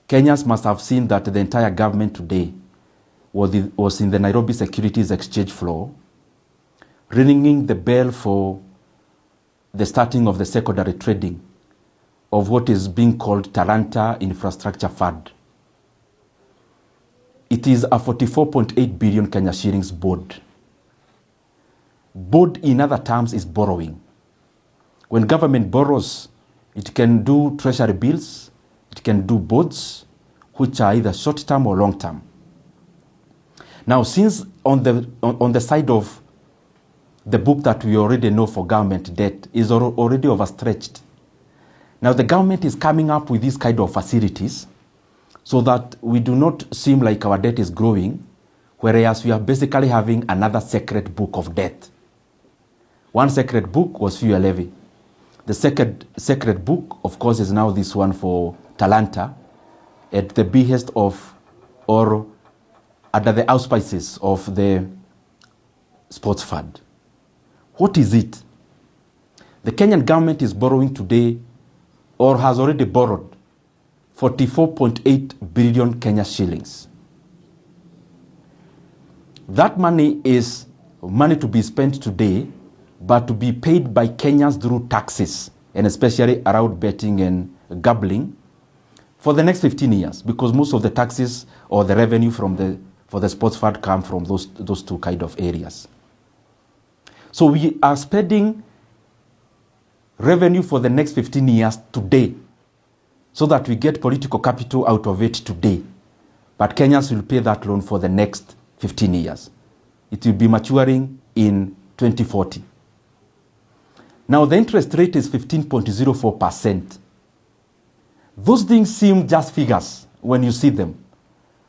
Kenyans must have seen that the entire government today was in the Nairobi Securities Exchange floor, ringing the bell for the starting of the secondary trading of what is being called Talanta Infrastructure Fund. It is a 44.8 billion Kenya shillings bond. Bond, in other terms, is borrowing. When government borrows, it can do treasury bills, it can do bonds, which are either short-term or long-term. Now, since on the side of the book that we already know for government debt is already overstretched, now the government is coming up with these kind of facilities so that we do not seem like our debt is growing, whereas we are basically having another secret book of debt. One secret book was fuel levy. The second secret book, of course, is now this one for Talanta, at the behest of, or under the auspices of the sports fund. What is it? The Kenyan government is borrowing today, or has already borrowed, 44.8 billion Kenya shillings. That money is money to be spent today, but to be paid by Kenyans through taxes, and especially around betting and gambling, for the next 15 years, because most of the taxes or the revenue for the sports fund come from those two kind of areas. So we are spending revenue for the next 15 years today, so that we get political capital out of it today. But Kenyans will pay that loan for the next 15 years. It will be maturing in 2040. Now the interest rate is 15.04%. Those things seem just figures when you see them,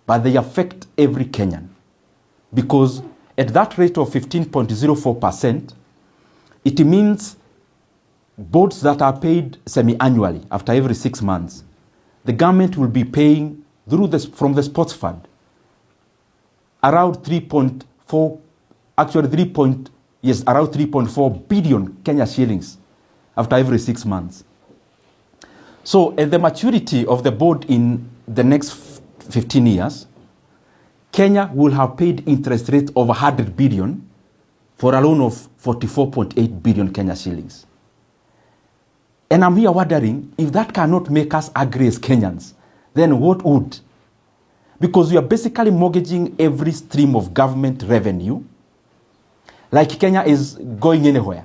but they affect every Kenyan. Because at that rate of 15.04%, it means bonds that are paid semi-annually after every 6 months, the government will be paying from the sports fund around 3.4 billion Kenya shillings after every 6 months. So at the maturity of the bond in the next 15 years, Kenya will have paid interest rate of 100 billion for a loan of 44.8 billion Kenya shillings. And I'm here wondering, if that cannot make us angry as Kenyans, then what would? Because we are basically mortgaging every stream of government revenue, like Kenya is going anywhere.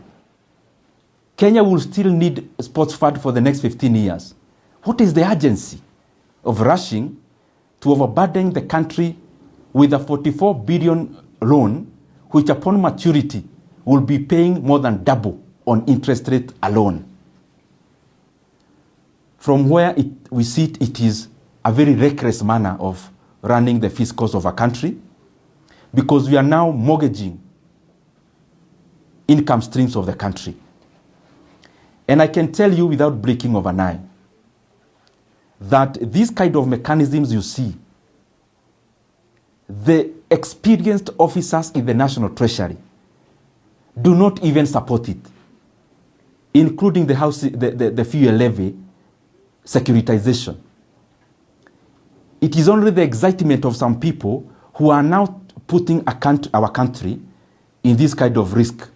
Kenya will still need a sports fund for the next 15 years. What is the urgency of rushing to overburden the country with a 44 billion loan, which upon maturity will be paying more than double on interest rate alone? From where we see it is a very reckless manner of running the fiscals of a country, because we are now mortgaging income streams of the country. And I can tell you without blinking of an eye that these kind of mechanisms you see, the experienced officers in the National Treasury do not even support it, including the fuel levy securitization. It is only the excitement of some people who are now putting our country in this kind of risk.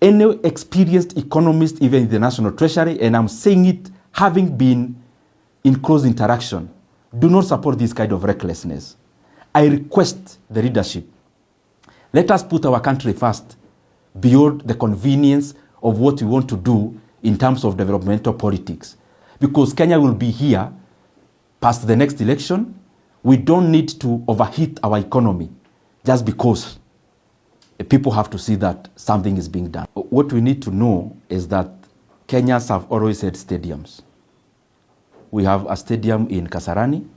Any experienced economist, even in the National Treasury, and I'm saying it having been in close interaction, do not support this kind of recklessness. I request the leadership, let us put our country first beyond the convenience of what we want to do in terms of developmental politics. Because Kenya will be here past the next election. We don't need to overheat our economy just because people have to see that something is being done. What we need to know is that Kenyans have always had stadiums. We have a stadium in Kasarani.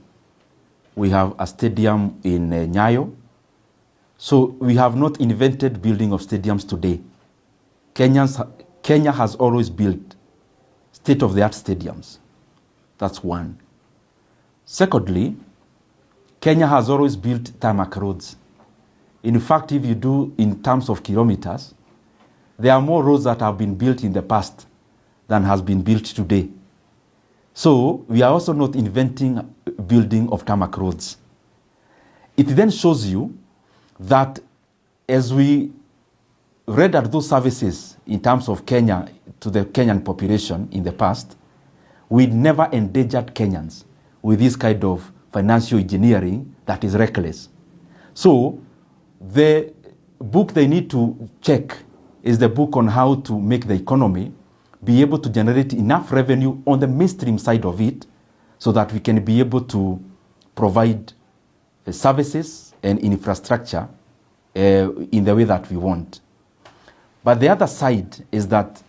We have a stadium in Nyayo. So we have not invented building of stadiums today. Kenya has always built state-of-the-art stadiums. That's one. Secondly, Kenya has always built tarmac roads. In fact, if you do in terms of kilometers, there are more roads that have been built in the past than has been built today. So we are also not inventing building of tarmac roads. It then shows you that as we read at those services in terms of Kenya to the Kenyan population in the past, we never endangered Kenyans with this kind of financial engineering that is reckless. So the book they need to check is the book on how to make the economy be able to generate enough revenue on the mainstream side of it so that we can be able to provide services and infrastructure in the way that we want. But the other side is that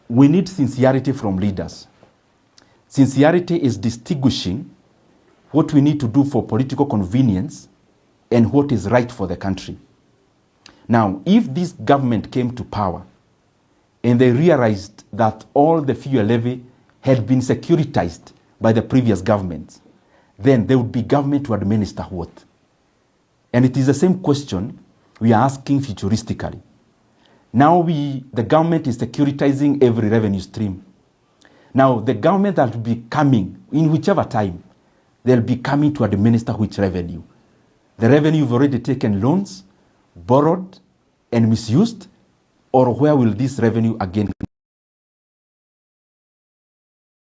we need sincerity from leaders. Sincerity is distinguishing what we need to do for political convenience and what is right for the country. Now, if this government came to power and they realized that all the fuel levy had been securitized by the previous government, then there would be government to administer what? And it is the same question we are asking futuristically. Now the government is securitizing every revenue stream. Now the government that will be coming, in whichever time, they'll be coming to administer which revenue. The revenue you've already taken loans, borrowed, and misused, or where will this revenue again